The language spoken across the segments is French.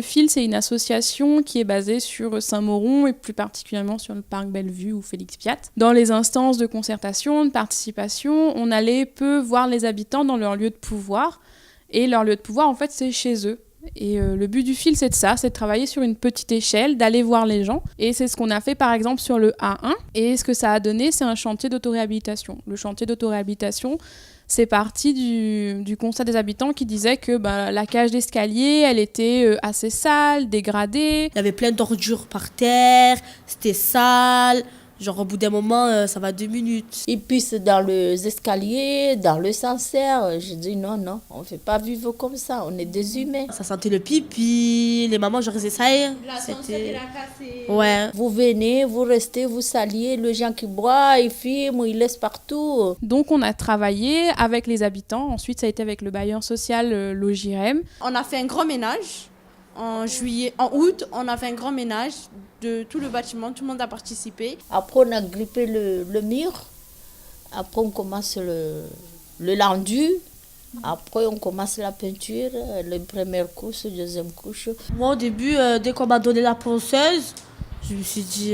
Le Fil, c'est une association qui est basée sur Saint-Mauron et plus particulièrement sur le parc Bellevue ou Félix Piat. Dans les instances de concertation, de participation, on allait peu voir les habitants dans leur lieu de pouvoir. Et leur lieu de pouvoir, en fait, c'est chez eux. Et le but du fil, c'est de travailler sur une petite échelle, d'aller voir les gens. Et c'est ce qu'on a fait par exemple sur le A1. Et ce que ça a donné, c'est un chantier d'autoréhabilitation. Le chantier d'autoréhabilitation, c'est parti du constat des habitants qui disaient que la cage d'escalier, elle était assez sale, dégradée. Il y avait plein d'ordures par terre, c'était sale. Genre au bout d'un moment, ça va 2 minutes. Ils pissent dans les escaliers, dans le sancerre. Je dis non, on ne fait pas vivre comme ça, on est des humains. Ça sentait le pipi, les mamans, genre, ça y est. C'était... Ouais. Vous venez, vous restez, vous saliez, les gens qui boivent, ils filment, ils laissent partout. Donc on a travaillé avec les habitants. Ensuite, ça a été avec le bailleur social Logirem. On a fait un grand ménage. En août, on a fait un grand ménage de tout le bâtiment, tout le monde a participé. Après, on a grippé le mur. Après, on commence le rendu. Après, on commence la peinture, la première couche, deuxième couche. Moi, au début, dès qu'on m'a donné la ponceuse, je me suis dit,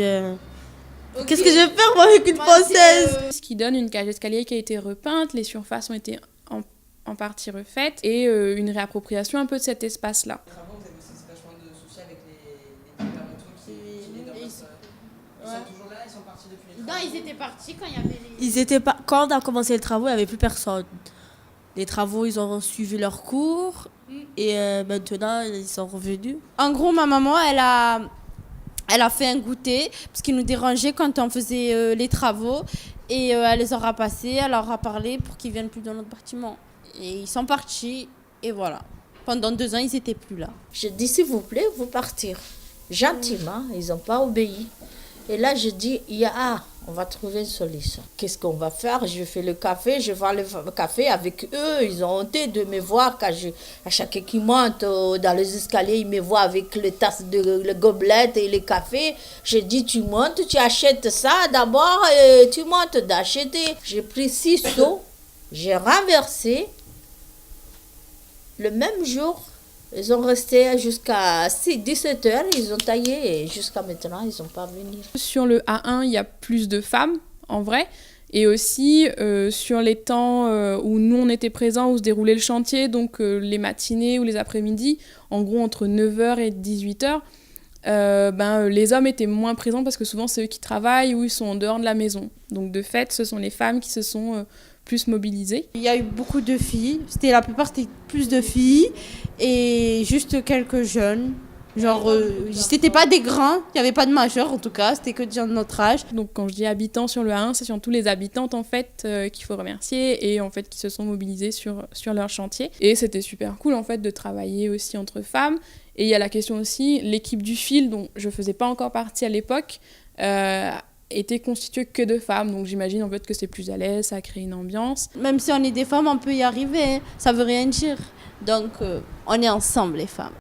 qu'est-ce que je vais faire moi avec une ponceuse? Ce qui donne une cage d'escalier qui a été repeinte, les surfaces ont été en partie refaites et une réappropriation un peu de cet espace-là. Non, ils étaient partis quand il y avait Quand on a commencé les travaux, il n'y avait plus personne. Les travaux, ils ont suivi leur cours et maintenant, ils sont revenus. En gros, ma maman, elle a fait un goûter parce qu'il nous dérangeait quand on faisait les travaux et elle les aura passés, elle leur a parlé pour qu'ils viennent plus dans notre bâtiment. Et ils sont partis et voilà. Pendant 2 ans, ils n'étaient plus là. Je dis s'il vous plaît, vous partir. Gentiment, ils n'ont pas obéi. Et là, je dis, on va trouver une solution. Qu'est-ce qu'on va faire? Je fais le café, je vends le café avec eux. Ils ont honte de me voir quand à chaque fois qu'ils montent dans les escaliers, ils me voient avec les tasses le gobelet et le café. Je dis, tu montes, tu achètes ça d'abord et tu montes d'acheter. J'ai pris 6 seaux, j'ai renversé. Le même jour, ils ont resté jusqu'à 17 heures, ils ont taillé et jusqu'à maintenant, ils n'ont pas venu. Sur le A1, il y a plus de femmes, en vrai. Et aussi, sur les temps où nous, on était présents, où se déroulait le chantier, donc les matinées ou les après-midi, en gros, entre 9h et 18h, les hommes étaient moins présents parce que souvent, c'est eux qui travaillent ou ils sont en dehors de la maison. Donc, de fait, ce sont les femmes qui se sont plus mobilisées. Il y a eu beaucoup de filles. La plupart, c'était plus de filles et juste quelques jeunes. Genre, c'était pas des grands, il n'y avait pas de majeurs en tout cas, c'était que des gens de notre âge. Donc quand je dis habitants sur le A1, c'est surtout les habitantes en fait qu'il faut remercier et en fait qui se sont mobilisées sur leur chantier. Et c'était super cool en fait de travailler aussi entre femmes. Et il y a la question aussi, l'équipe du fil dont je faisais pas encore partie à l'époque, était constituée que de femmes, donc j'imagine en fait que c'est plus à l'aise, ça crée une ambiance. Même si on est des femmes, on peut y arriver, hein. Ça veut rien dire. Donc on est ensemble les femmes.